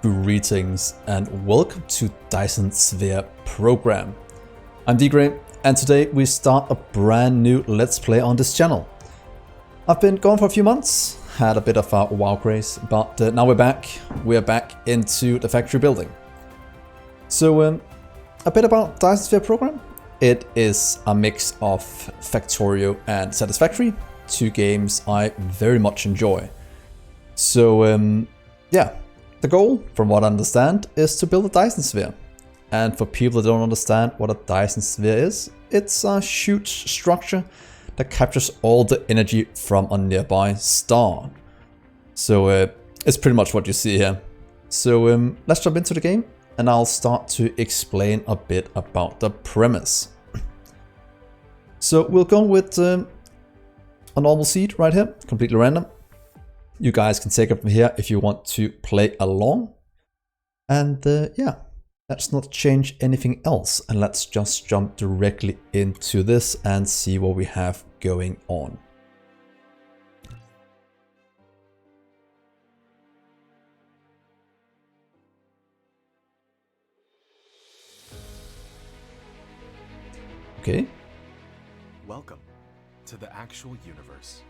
Greetings and welcome to Dyson Sphere Program. I'm Dgray and today we start a brand new Let's Play on this channel. I've been gone for a few months, had a bit of a WoW craze, but now we're back. We're back into the factory building. So a bit about Dyson Sphere Program. It is a mix of Factorio and Satisfactory, two games I very much enjoy. So yeah. The goal, from what I understand, is to build a Dyson Sphere. And for people that don't understand what a Dyson Sphere is, it's a huge structure that captures all the energy from a nearby star. So it's pretty much what you see here. So let's jump into the game and I'll start to explain a bit about the premise. So we'll go with a normal seed right here, completely random. You guys can take it from here if you want to play along. And yeah, let's not change anything else. And let's just jump directly into this and see what we have going on. Okay. Welcome to the actual universe.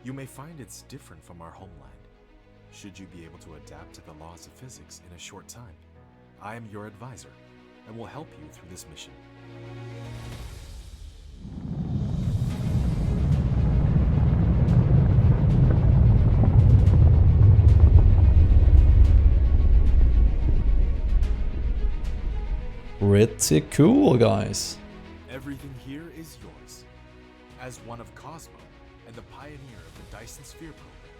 You may find it's different from our homeland. Should you be able to adapt to the laws of physics in a short time, I am your advisor and will help you through this mission. Pretty cool, guys. Everything here is yours. As one of Cosmo and the pioneer of the Dyson Sphere Program,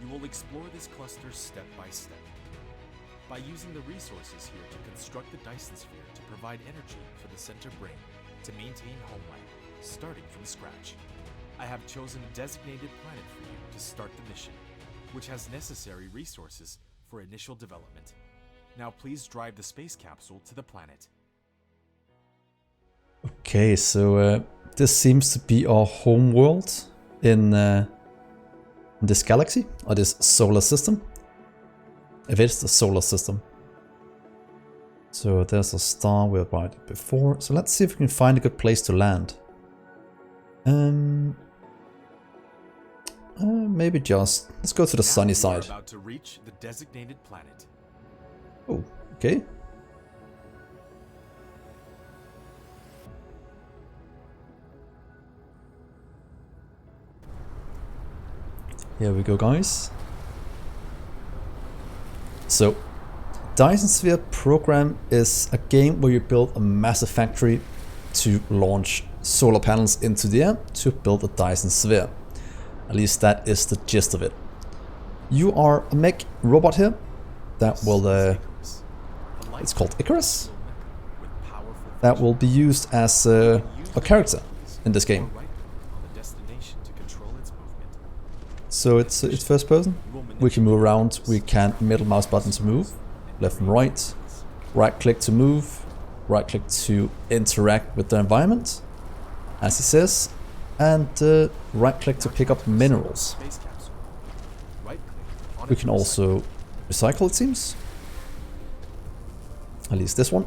you will explore this cluster step by step. By using the resources here to construct the Dyson Sphere to provide energy for the center brain to maintain homeland, starting from scratch. I have chosen a designated planet for you to start the mission, which has necessary resources for initial development. Now please drive the space capsule to the planet. Okay, so this seems to be our home world in this galaxy, or this solar system. If it's the solar system. So there's a star we arrived at before. So let's see if we can find a good place to land. Maybe just let's go to the sunny side. About to reach the designated planet. Oh, okay. Here we go, guys. So, Dyson Sphere Program is a game where you build a massive factory to launch solar panels into the air to build a Dyson Sphere. At least that is the gist of it. You are a mech robot here that will, it's called Icarus, that will be used as a character in this game. So it's first person. We can move around. We can middle mouse button to move, left and right click to move, right click to interact with the environment, as he says, and right click to pick up minerals. We can also recycle, it seems. At least this one.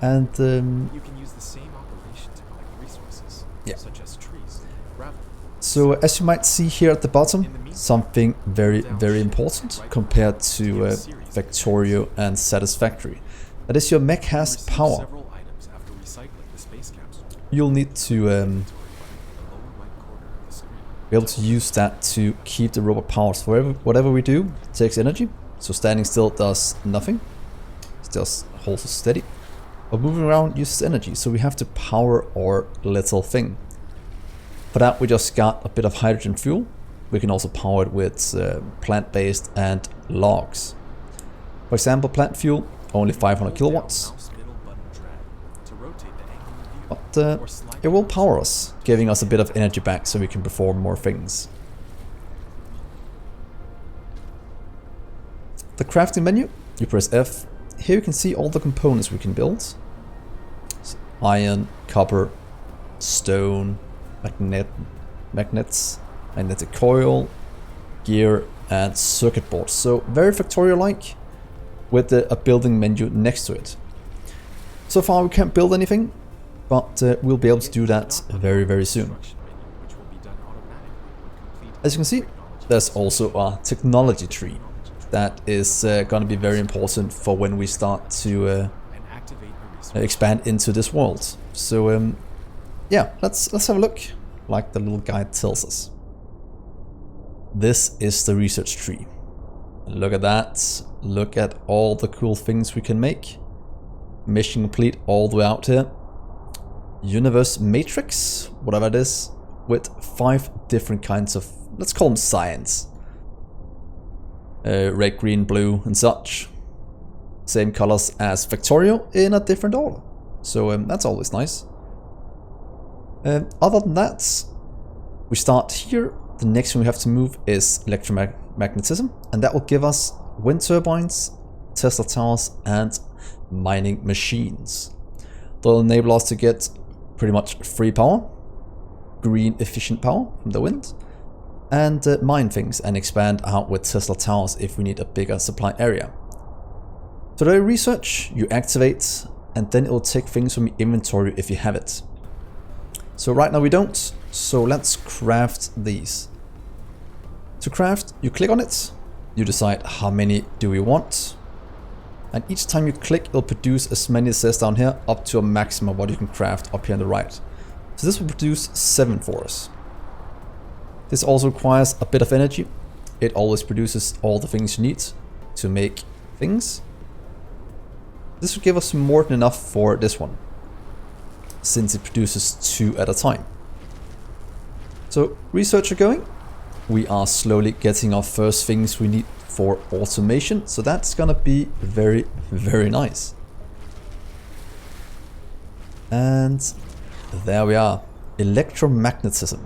And you can use the same operation to collect resources, such as trees, gravel. So as you might see here at the bottom, something very important compared to Factorio and Satisfactory. That is, your mech has power. You'll need to be able to use that to keep the robot powered. So whatever we do takes energy. So standing still does nothing. It just holds us steady. But moving around uses energy, so we have to power our little thing. For that we just got a bit of hydrogen fuel. We can also power it with plant-based and logs. For example, plant fuel, only 500 kilowatts. But it will power us, giving us a bit of energy back so we can perform more things. The crafting menu, you press F. Here you can see all the components we can build. Iron, copper, stone, magnets, magnetic coil, gear, and circuit boards. So very Factorio-like, with a building menu next to it. So far we can't build anything, but we'll be able to do that very, very soon. As you can see, there's also a technology tree that is going to be very important for when we start to expand into this world. So yeah, let's have a look, like the little guide tells us. This is the research tree. Look at that. Look at all the cool things we can make. Mission complete all the way out here. Universe matrix, whatever it is, with 5 different kinds of, let's call them science. Red, green, blue and such. Same colors as Factorio in a different order. So that's always nice. Other than that, we start here. The next thing we have to move is electromagnetism, and that will give us wind turbines, Tesla towers and mining machines. They'll enable us to get pretty much free power, green efficient power from the wind, and mine things and expand out with Tesla towers if we need a bigger supply area. So the research you activate, and then it will take things from your inventory if you have it. So right now we don't, so let's craft these. To craft, you click on it, you decide how many do we want, and each time you click it'll produce as many as it says down here, up to a maximum of what you can craft up here on the right. So this will produce 7 for us. This also requires a bit of energy. It always produces all the things you need to make things. This will give us more than enough for this one, since it produces 2 at a time. So research are going. We are slowly getting our first things we need for automation, so that's gonna be very, very nice. And there we are, electromagnetism.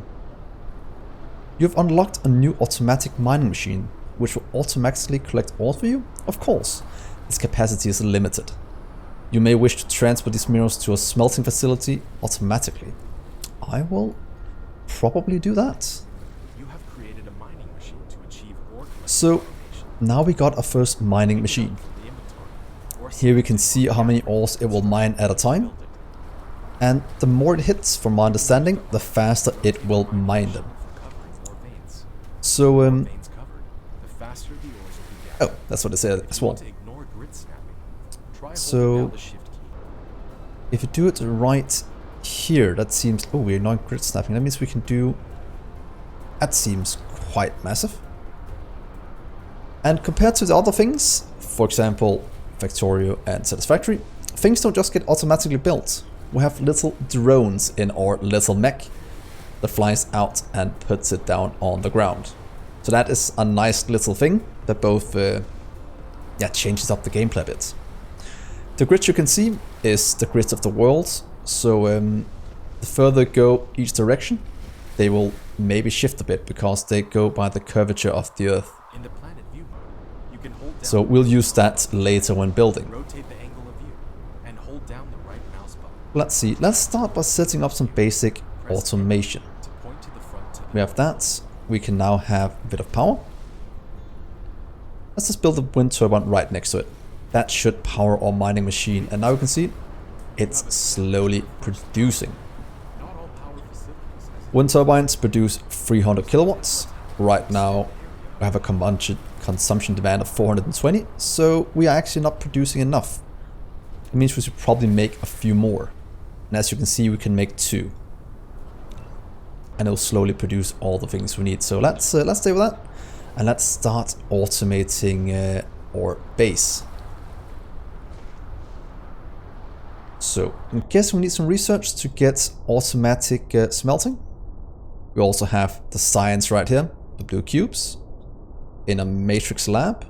You've unlocked a new automatic mining machine, which will automatically collect ore for you? Of course, its capacity is limited. You may wish to transfer these minerals to a smelting facility automatically. I will probably do that. So now we got our first mining machine. Here we can see how many ores it will mine at a time. And the more it hits, from my understanding, the faster it will mine them. So, oh, that's what it said as well. So, if you do it right here, that seems, oh, we're not grid snapping. That means we can do, that seems quite massive. And compared to the other things, for example, Factorio and Satisfactory, things don't just get automatically built. We have little drones in our little mech that flies out and puts it down on the ground. So that is a nice little thing that both changes up the gameplay a bit. The grid you can see is the grid of the world. So the further you go each direction, they will maybe shift a bit because they go by the curvature of the Earth. So we'll use that later when building. Let's see, let's start by setting up some basic automation. We have that, we can now have a bit of power. Let's just build a wind turbine right next to it. That should power our mining machine, and now you can see it's slowly producing. Wind turbines produce 300 kilowatts. Right now we have a consumption demand of 420, so we are actually not producing enough. It means we should probably make a few more. And as you can see, we can make 2. And it will slowly produce all the things we need. So let's stay with that. And let's start automating our base. So I guess we need some research to get automatic smelting. We also have the science right here, the blue cubes, in a matrix lab.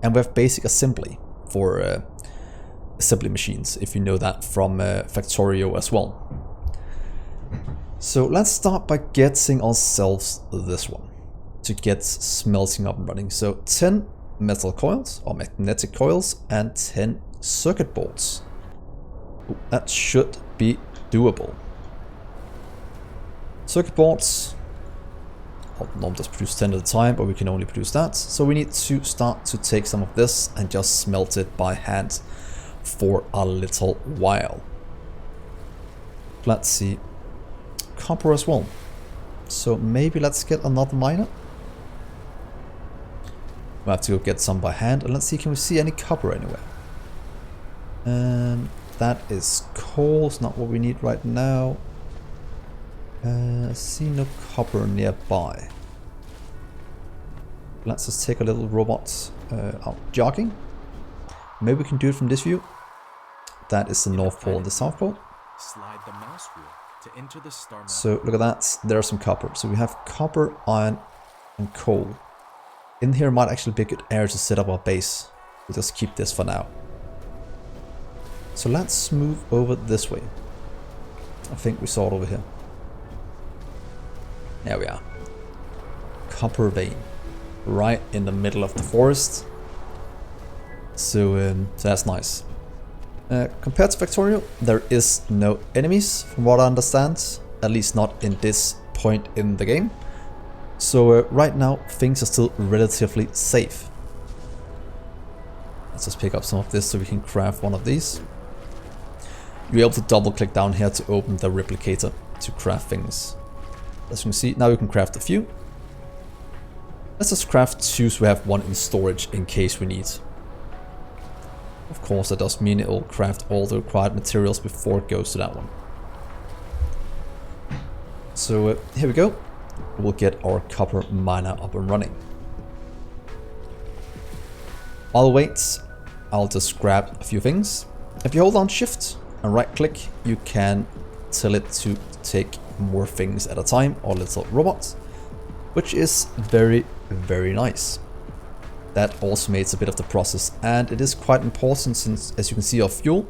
And we have basic assembly for assembly machines, if you know that from Factorio as well. So let's start by getting ourselves this one to get smelting up and running. So 10 metal coils or magnetic coils and 10 circuit boards. Ooh, that should be doable. Circuit boards, I'll normally just produce 10 at a time, but we can only produce that. So we need to start to take some of this and just smelt it by hand for a little while. Let's see. Copper as well. So maybe let's get another miner. We'll have to go get some by hand, and let's see, can we see any copper anywhere? That is coal, it's not what we need right now. See no copper nearby. Let's just take a little robot out jogging. Maybe we can do it from this view. That is the North Pole and the South Pole. Slide the mouse wheel to enter the star map. So look at that, there's some copper. So we have copper, iron, and coal. In here might actually be a good area to set up our base. We'll just keep this for now. So let's move over this way. I think we saw it over here. There we are. Copper vein. Right in the middle of the forest. So that's nice. Compared to Factorio, there is no enemies from what I understand. At least not in this point in the game. So right now things are still relatively safe. Let's just pick up some of this so we can craft one of these. You're able to double click down here to open the replicator to craft things. As you can see, now we can craft a few. Let's just craft 2 so we have 1 in storage in case we need. Of course, that does mean it will craft all the required materials before it goes to that one. So here we go. We'll get our copper miner up and running. While we wait, I'll just grab a few things. If you hold down shift and right click, you can tell it to take more things at a time, or little robots, which is very, very nice. That automates a bit of the process, and it is quite important since, as you can see, our fuel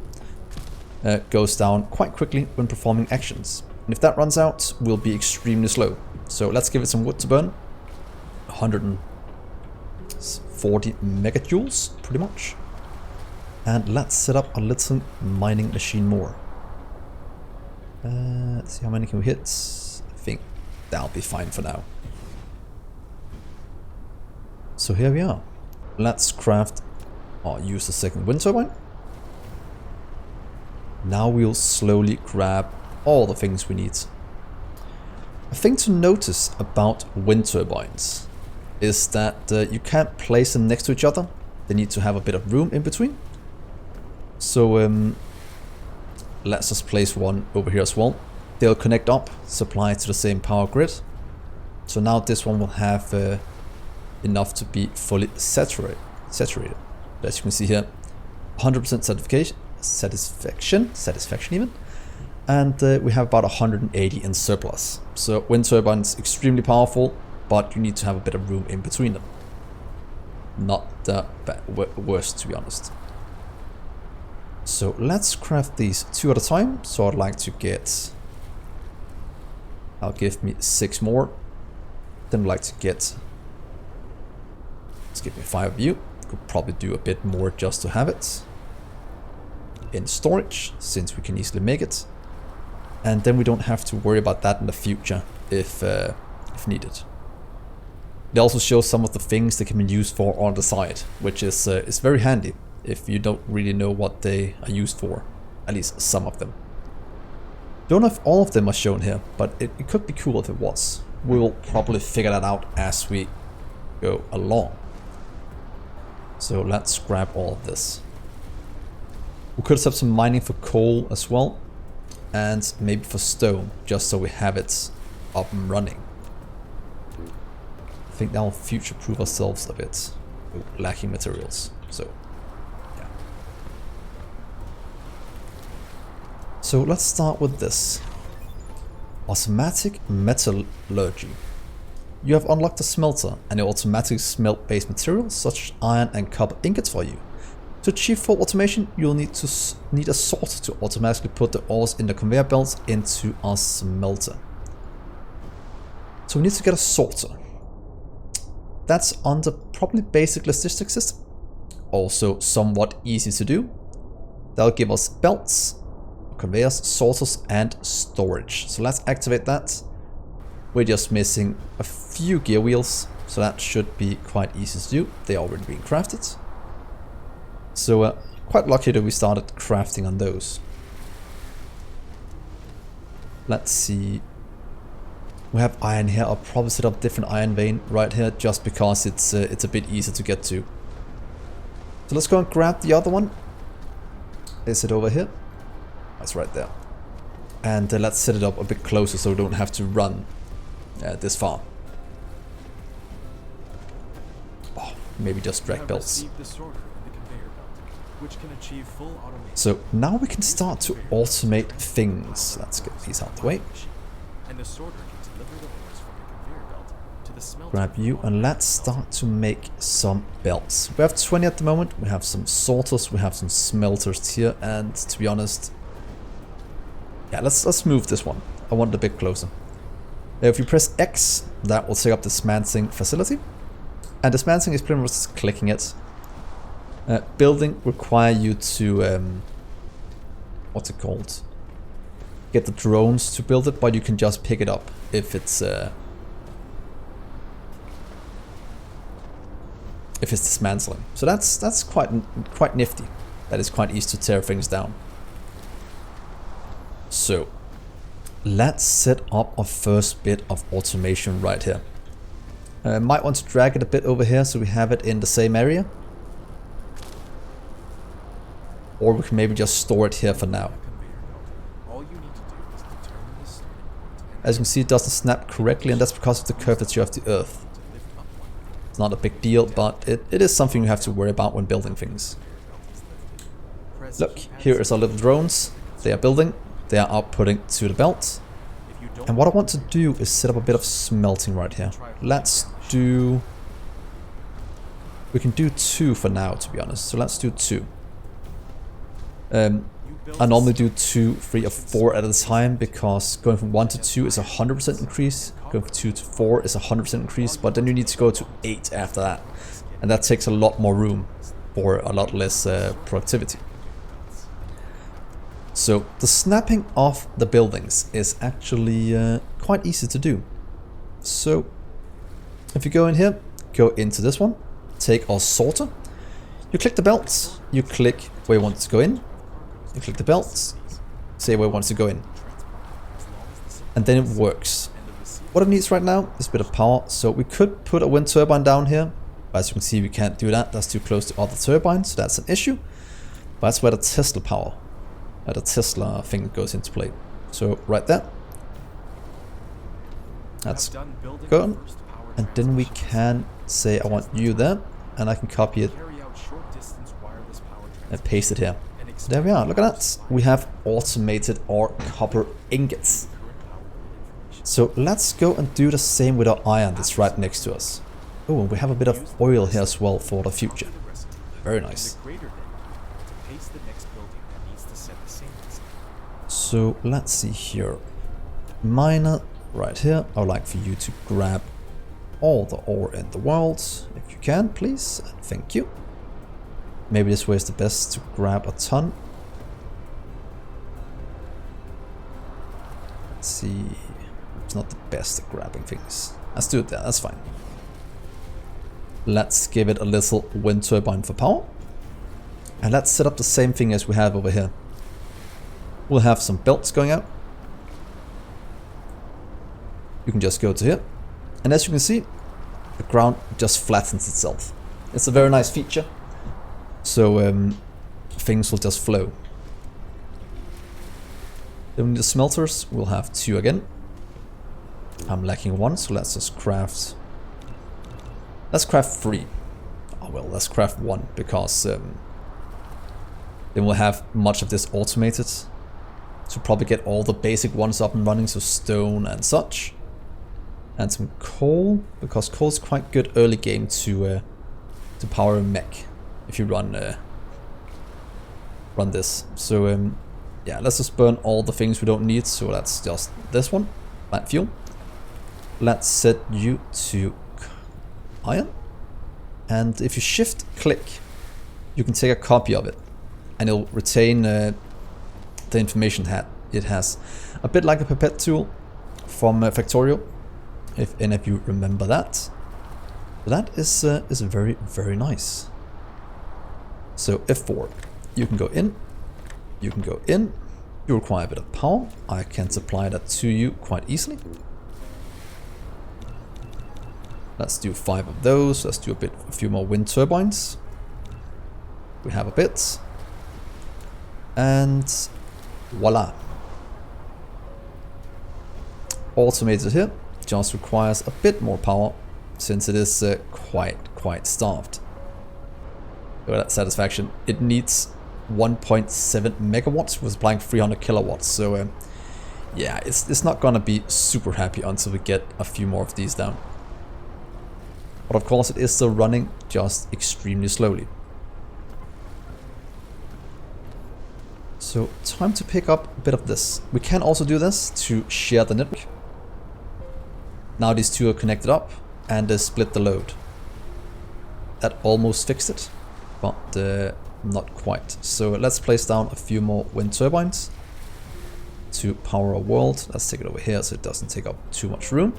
goes down quite quickly when performing actions. And if that runs out, we'll be extremely slow. So let's give it some wood to burn. 140 megajoules, pretty much. And let's set up a little mining machine more. Let's see how many can we hit. I think that'll be fine for now. So here we are. Let's craft or use the second wind turbine. Now we'll slowly grab all the things we need. A thing to notice about wind turbines is that you can't place them next to each other. They need to have a bit of room in between. So let's just place one over here as well. They'll connect up, supply to the same power grid. So now this one will have enough to be fully saturated. As you can see here, 100% satisfaction even. And we have about 180 in surplus. So wind turbines extremely powerful, but you need to have a bit of room in between them. Not the worst, to be honest. So let's craft these 2 at a time. So I'd like to get, I'll give me 6 more. Then I'd like to get, let's give me 5 of you. Could probably do a bit more just to have it in storage, since we can easily make it. And then we don't have to worry about that in the future if needed. They also show some of the things that can be used for on the side, which is very handy if you don't really know what they are used for, at least some of them. Don't know if all of them are shown here, but it could be cool if it was. We will probably figure that out as we go along. So let's grab all of this. We could set up some mining for coal as well, and maybe for stone, just so we have it up and running. I think that will future-proof ourselves a bit. Ooh, lacking materials, so yeah. So let's start with this. Automatic metallurgy. You have unlocked a smelter, and it automatically smelt base materials such as iron and copper ingots for you. To achieve full automation, you'll need a sorter to automatically put the ores in the conveyor belts into our smelter. So we need to get a sorter. That's under probably basic logistics system. Also somewhat easy to do. That'll give us belts, conveyors, sorters, and storage. So let's activate that. We're just missing a few gear wheels, so that should be quite easy to do. They're already being crafted. So quite lucky that we started crafting on those. Let's see. We have iron here. I'll probably set up different iron vein right here just because it's a bit easier to get to. So let's go and grab the other one. Is it over here? That's right there. And let's set it up a bit closer so we don't have to run this far. Oh, maybe just drag belts. So now we can start to automate things. Let's get these out of the way. Grab you and let's start to make some belts. We have 20 at the moment. We have some sorters, we have some smelters here, and to be honest, yeah, let's move this one. I want it a bit closer. If you press X, that will take up the dismantling facility, and dismantling is pretty much just clicking it. Building require you to what's it called? Get the drones to build it, but you can just pick it up if it's dismantling. So that's quite nifty. That is quite easy to tear things down. So let's set up our first bit of automation right here. Might want to drag it a bit over here so we have it in the same area. Or we can maybe just store it here for now. As you can see, it doesn't snap correctly, and that's because of the curvature of the Earth. It's not a big deal, but it is something you have to worry about when building things. Look, here is our little drones. They are building, they are outputting to the belt. And what I want to do is set up a bit of smelting right here. Let's do... We can do 2 for now, to be honest. So let's do 2. I normally do 2, 3 or 4 at a time because going from 1 to 2 is a 100% increase. Going from 2 to 4 is a 100% increase, but then you need to go to 8 after that. And that takes a lot more room for a lot less productivity. So the snapping of the buildings is actually quite easy to do. So if you go in here, go into this one, take our sorter, you click the belt, you click where you want it to go in, you click the belt, say where it wants to go in, and then it works. What it needs right now is a bit of power, so we could put a wind turbine down here, but as you can see we can't do that, that's too close to other turbines, so that's an issue. But that's where the Tesla power, the Tesla thing goes into play. So right there, that's good, and then we can say I want you there, and I can copy it and paste it here. So there we are, look at that. We have automated our copper ingots. So let's go and do the same with our iron that's right next to us. Oh, and we have a bit of oil here as well for the future. Very nice. So let's see here. Miner right here. I would like for you to grab all the ore in the world. If you can, please. Thank you. Maybe this way is the best to grab a ton. Let's see. It's not the best at grabbing things. Let's do it there, that's fine. Let's give it a little wind turbine for power. And let's set up the same thing as we have over here. We'll have some belts going out. You can just go to here. And as you can see, the ground just flattens itself. It's a very nice feature. So things will just flow. Then we need the smelters. We'll have 2 again. I'm lacking 1, so let's just craft. Let's craft 3. Oh well, let's craft 1 because then we'll have much of this automated. So probably get all the basic ones up and running, so stone and such. And some coal, because coal is quite good early game to power a mech if you run this. So yeah, let's just burn all the things we don't need. So that's just this one, plant fuel. Let's set you to iron, and if you shift click, you can take a copy of it, and it'll retain the information it has. A bit like a pipette tool from Factorial. if any of you remember that. But that is very, very nice. So F4, you can go in, you can go in. You require a bit of power. I can supply that to you quite easily. Let's do 5 of those. Let's do a few more wind turbines. We have a bit. And voila. Automated here. Just requires a bit more power since it is quite starved. Look at that satisfaction. It needs 1.7 megawatts with supplying 300 kilowatts. So yeah, it's not gonna be super happy until we get a few more of these down. But of course it is still running, just extremely slowly. So time to pick up a bit of this. We can also do this to share the network. Now these two are connected up and split the load. That almost fixed it, but not quite. So let's place down a few more wind turbines to power our world. Let's take it over here so it doesn't take up too much room.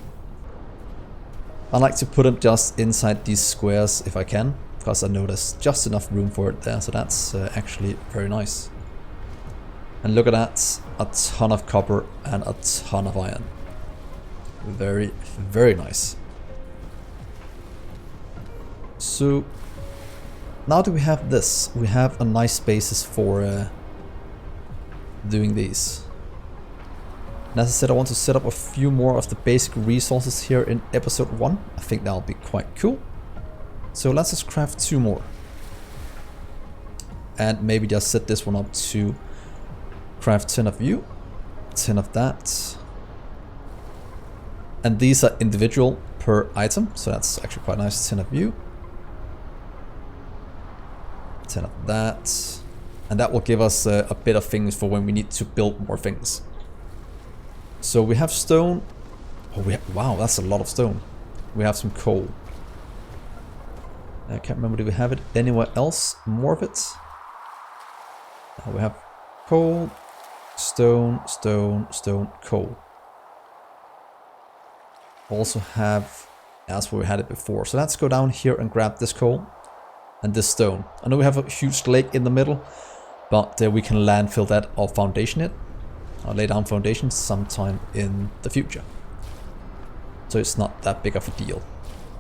I like to put them just inside these squares if I can, because I know there's just enough room for it there, so that's actually very nice. And look at that, a ton of copper and a ton of iron. Very, very nice. So now that we have this, we have a nice basis for doing these. And as I said, I want to set up a few more of the basic resources here in episode 1. I think that'll be quite cool. So let's just craft 2 more. And maybe just set this one up to craft 10 of you, 10 of that. And these are individual per item, so that's actually quite nice. 10 of you, 10 of that. And that will give us a bit of things for when we need to build more things. So we have stone. Oh, wow, that's a lot of stone. We have some coal. I can't remember, do we have it anywhere else? More of it? We have coal, stone, stone, stone, coal. Also have, that's where we had it before. So let's go down here and grab this coal and this stone. I know we have a huge lake in the middle, but we can landfill that or foundation it. I'll lay down foundations sometime in the future. So it's not that big of a deal.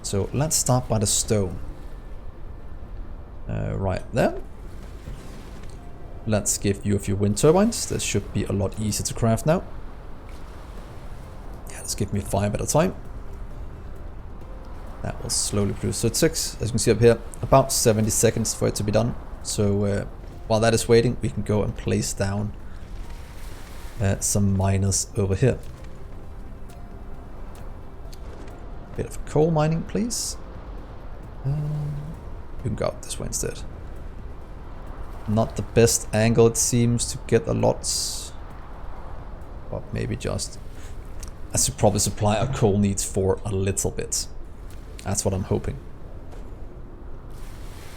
So let's start by the stone. Right there. Let's give you a few wind turbines. This should be a lot easier to craft now. Yeah, let's give me 5 at a time. That will slowly produce. So it takes, as you can see up here, about 70 seconds for it to be done. So while that is waiting, we can go and place down some miners over here. Bit of coal mining, please. You can go out this way instead. Not the best angle, it seems, to get a lot. But maybe just, I should probably supply our coal needs for a little bit. That's what I'm hoping.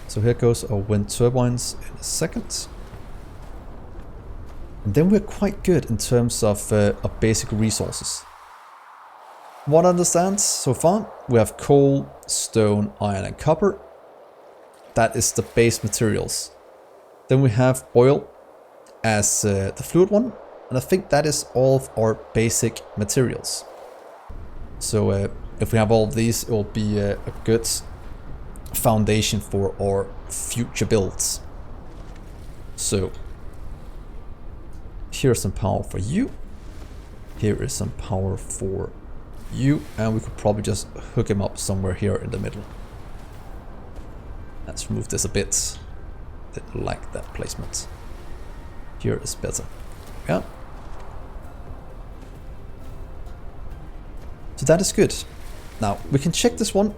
So here goes our wind turbines in a second. And then we're quite good in terms of basic resources. What I understand so far, we have coal, stone, iron and copper. That is the base materials. Then we have oil as the fluid one. And I think that is all of our basic materials. So if we have all of these, it will be a good foundation for our future builds. So here's some power for you. Here is some power for you. And we could probably just hook him up somewhere here in the middle. Let's remove this a bit. Didn't like that placement. Here is better. Yeah. So that is good. Now we can check this one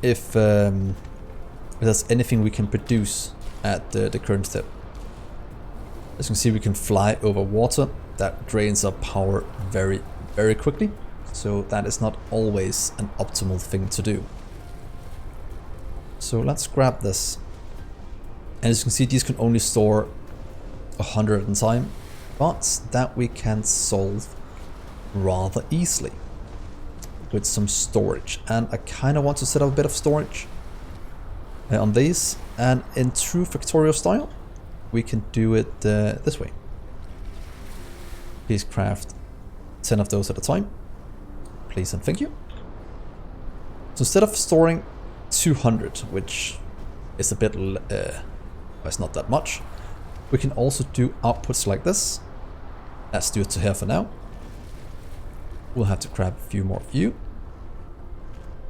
if there's anything we can produce at the current step. As you can see, we can fly over water. That drains our power very, very quickly. So that is not always an optimal thing to do. So let's grab this. And as you can see, these can only store 100 at a time, but that we can solve rather easily. with some storage. And I kind of want to set up a bit of storage on these. And in true Factorio style, we can do it this way. Please craft 10 of those at a time. Please and thank you. So instead of storing 200, which is a bit, it's not that much, we can also do outputs like this. Let's do it to here for now. We'll have to grab a few more of you.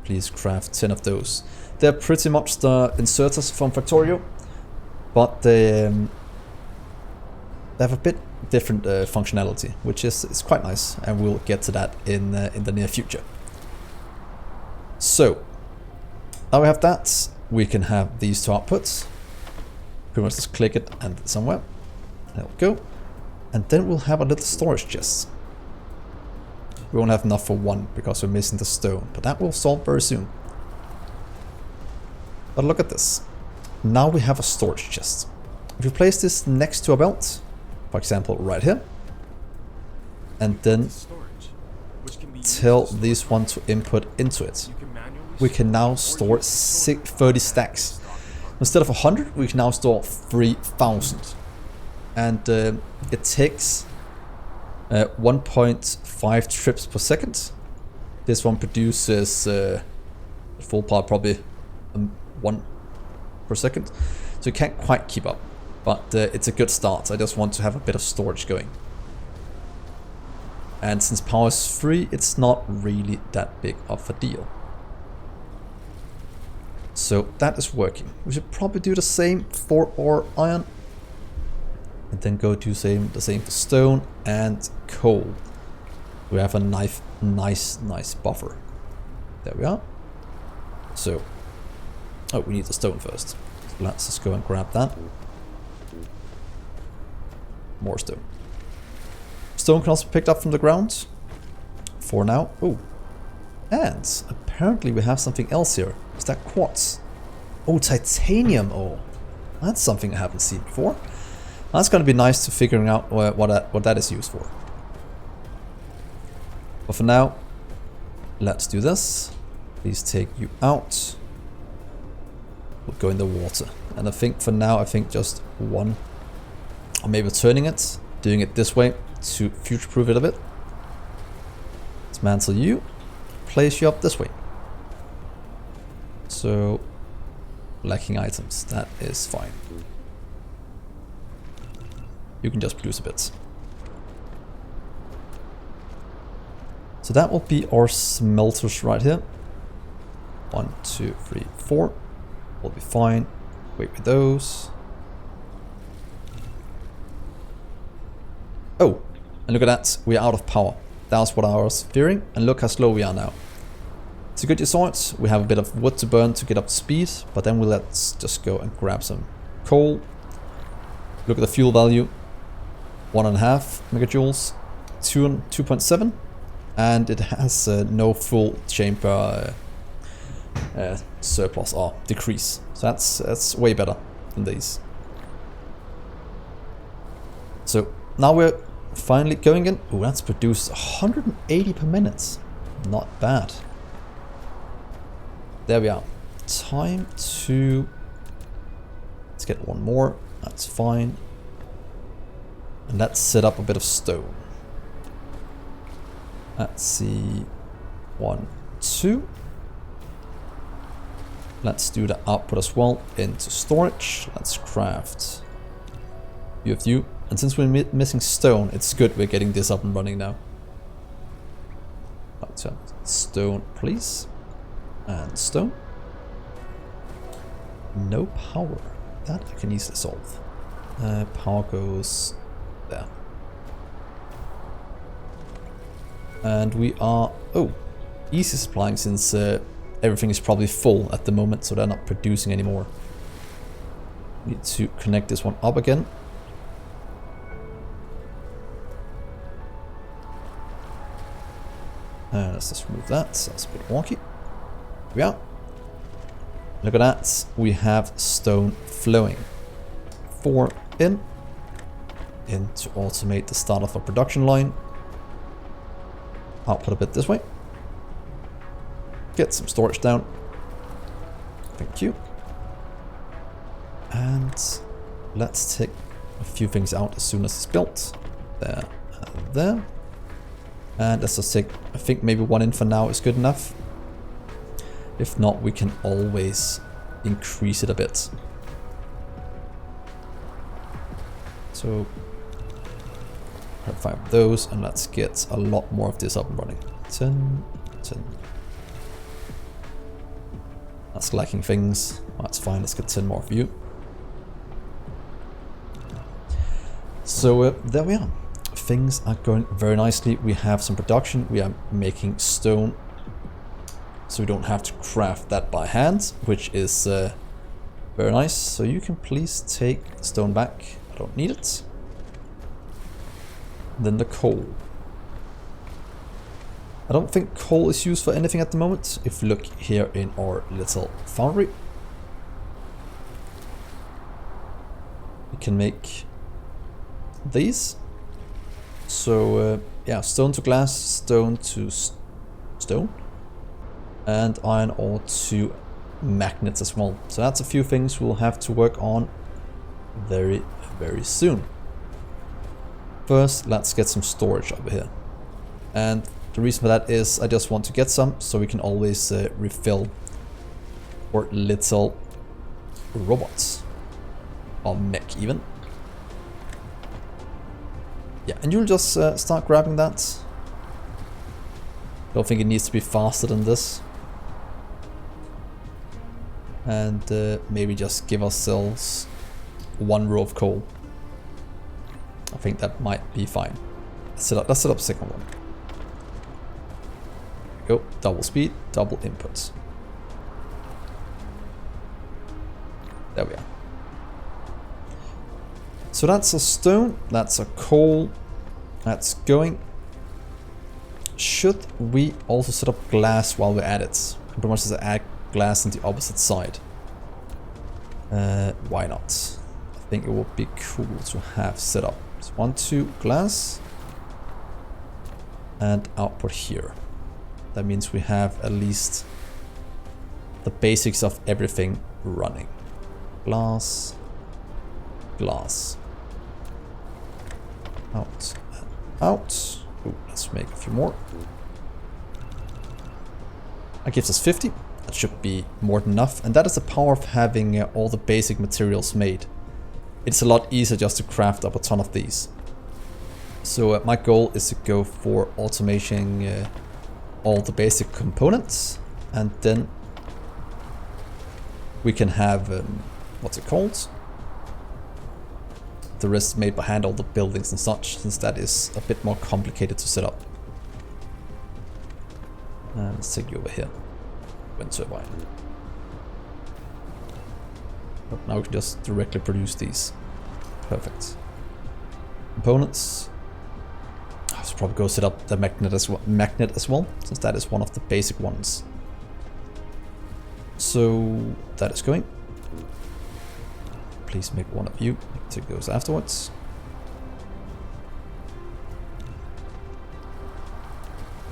Please craft 10 of those. They're pretty much the inserters from Factorio, but they have a bit different functionality, which is quite nice, and we'll get to that in the near future. So now we have that, we can have these two outputs. Pretty much just click it and somewhere. There we go. And then we'll have a little storage chest. We won't have enough for one because we're missing the stone, but that will solve very soon. But look at this. Now we have a storage chest. If you place this next to a belt, for example right here, and then tell this one to input into it, we can now store 30 stacks. Instead of 100, we can now store 3000. And it takes 1.5 trips per second. This one produces full power probably 1 per second. So you can't quite keep up, but it's a good start. I just want to have a bit of storage going. And since power is free, it's not really that big of a deal. So that is working. We should probably do the same for our iron. And then go do the same for stone and coal. We have a nice buffer. There we are. So, oh, we need the stone first. So let's just go and grab that. More stone. Stone can also be picked up from the ground. For now. Oh. And apparently we have something else here. Is that quartz? Oh, titanium ore. That's something I haven't seen before. That's going to be nice to figuring out what that is used for. But for now, let's do this. Please take you out. We'll go in the water. And I think for now, just one. Or maybe turning it, doing it this way to future-proof it a bit. Dismantle you. Place you up this way. So, lacking items, that is fine. You can just produce a bit. So that will be our smelters right here. 1, 2, 3, 4. We'll be fine. Wait with those. Oh, and look at that. We're out of power. That's what I was fearing. And look how slow we are now. To get your swords, we have a bit of wood to burn to get up to speed. But then let's just go and grab some coal. Look at the fuel value. 1.5 megajoules, 2.7, and it has no full chamber surplus or decrease. So that's way better than these. So now we're finally going in. Oh, that's produced 180 per minute. Not bad. There we are. Time to... Let's get one more. That's fine. And let's set up a bit of stone. Let's see. 1, 2. Let's do the output as well into storage. Let's craft a few of you. And since we're missing stone, it's good we're getting this up and running now. Let's have stone, please. And stone. No power. That I can easily solve. Power goes there. And we are, easy supplying since everything is probably full at the moment, so they're not producing anymore. Need to connect this one up again. Let's just remove that, that's a bit wonky. Here we are. Look at that, we have stone flowing. 4 in to automate the start of a production line. Output a bit this way. Get some storage down. Thank you. And let's take a few things out as soon as it's built. There and there. And let's just take, I think maybe one in for now is good enough. If not, we can always increase it a bit. So, 5 of those, and let's get a lot more of this up and running. 10, 10. That's lacking things. That's fine, let's get 10 more of you. So there we are. Things are going very nicely. We have some production. We are making stone, so we don't have to craft that by hand, which is very nice. So you can please take stone back. I don't need it. Then the coal. I don't think coal is used for anything at the moment. If you look here in our little foundry, we can make these. So yeah, stone to glass, stone to stone, and iron ore to magnets as well. So that's a few things we'll have to work on very, very soon. First, let's get some storage over here. And the reason for that is I just want to get some so we can always refill our little robots, or mech even. Yeah, and you'll just start grabbing that. Don't think it needs to be faster than this. And maybe just give ourselves one row of coal. I think that might be fine. Let's set up the second one. There we go, double speed, double inputs. There we are. So that's a stone, that's a coal, that's going. Should we also set up glass while we're at it? Pretty much just add glass on the opposite side. Why not? I think it would be cool to have set up. So 1, 2 glass and output here. That means we have at least the basics of everything running. Glass, glass. Out and out. Ooh, let's make a few more. That gives us 50. That should be more than enough. And that is the power of having all the basic materials made. It's a lot easier just to craft up a ton of these. So my goal is to go for automating all the basic components. And then we can have, what's it called? The rest made by hand, all the buildings and such, since that is a bit more complicated to set up. And let's take you over here. Wind turbine. But now we can just directly produce these. Perfect. Components. I should probably go set up the magnet as well, since that is one of the basic ones. So that is going. Please make one of you. Take those afterwards.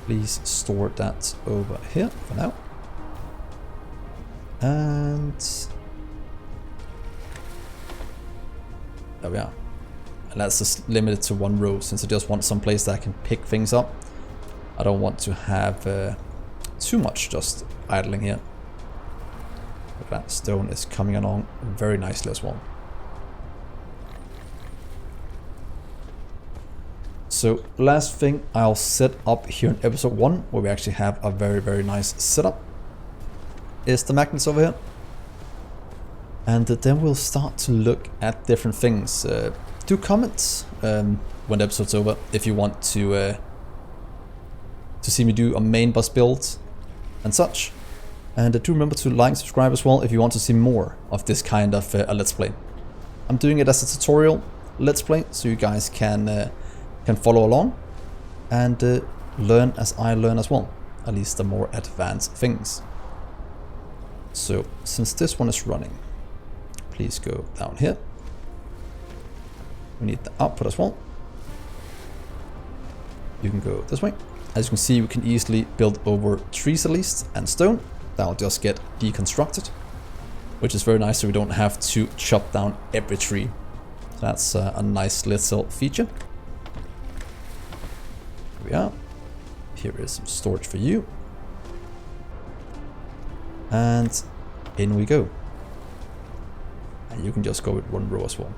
Please store that over here for now. And there we are. And let's just limit it to one row, since I just want some place that I can pick things up. I don't want to have too much just idling here. But that stone is coming along very nicely as well. So last thing I'll set up here in episode 1, where we actually have a very, very nice setup, is the magnets over here. And then we'll start to look at different things. Do comment when the episode's over if you want to see me do a main bus build and such. And do remember to like and subscribe as well if you want to see more of this kind of a let's play. I'm doing it as a tutorial let's play, so you guys can follow along and learn as I learn as well, at least the more advanced things. So since this one is running, please go down here. We need the output as well. You can go this way. As you can see, we can easily build over trees at least, and stone. That'll just get deconstructed, which is very nice, so we don't have to chop down every tree. So that's a nice little feature. Here we are. Here is some storage for you. And in we go. And you can just go with 1 row as well.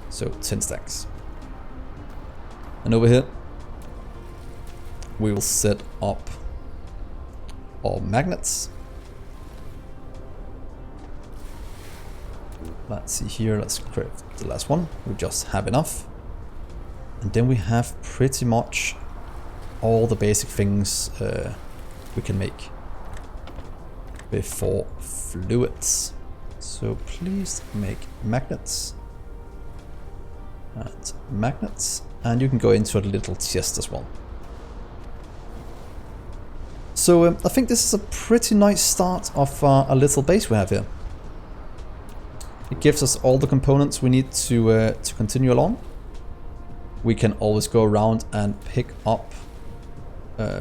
So 10 stacks. And over here, we will set up our magnets. Let's see here, let's craft the last one. We just have enough. And then we have pretty much all the basic things we can make before fluids. So please make magnets. And magnets. And you can go into a little chest as well. So I think this is a pretty nice start of a little base we have here. It gives us all the components we need to continue along. We can always go around and pick up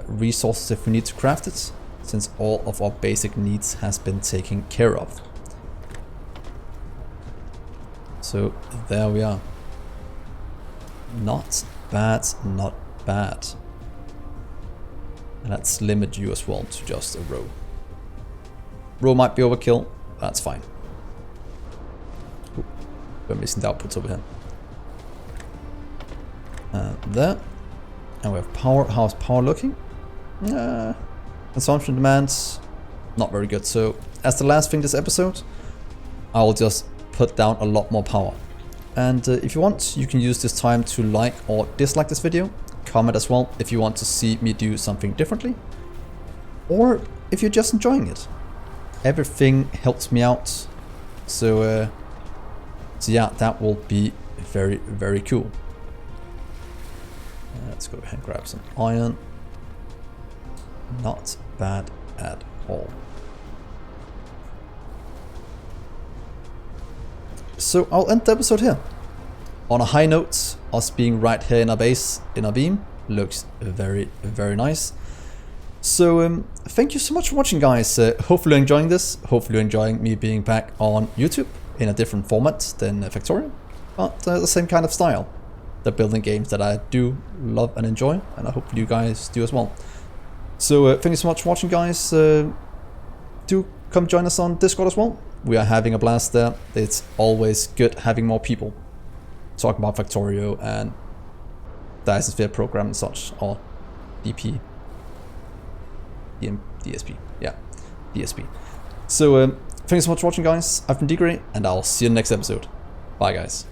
resources if we need to craft it, since all of our basic needs has been taken care of. So there we are. Not bad, not bad. And let's limit you as well to just a row. Row might be overkill, that's fine. Ooh, we're missing the outputs over here. There. And we have power. How's power looking? Consumption demands, not very good. So as the last thing this episode, I will just put down a lot more power. And if you want, you can use this time to like or dislike this video. Comment as well if you want to see me do something differently, or if you're just enjoying it. Everything helps me out, so yeah, that will be very, very cool. Let's go ahead and grab some iron. Not bad at all. So I'll end the episode here. On a high note, us being right here in our base, in our beam, looks very, very nice. So thank you so much for watching, guys. Hopefully you're enjoying this. Hopefully you're enjoying me being back on YouTube in a different format than Factorio, but the same kind of style. The building games that I do love and enjoy, and I hope you guys do as well. So thank you so much for watching, guys. Do come join us on Discord as well. We are having a blast there. It's always good having more people talking about Factorio and Dyson Sphere Program and such, or DP, DSP, yeah, DSP. So thank you so much for watching, guys. I've been Dgray, and I'll see you in the next episode. Bye, guys.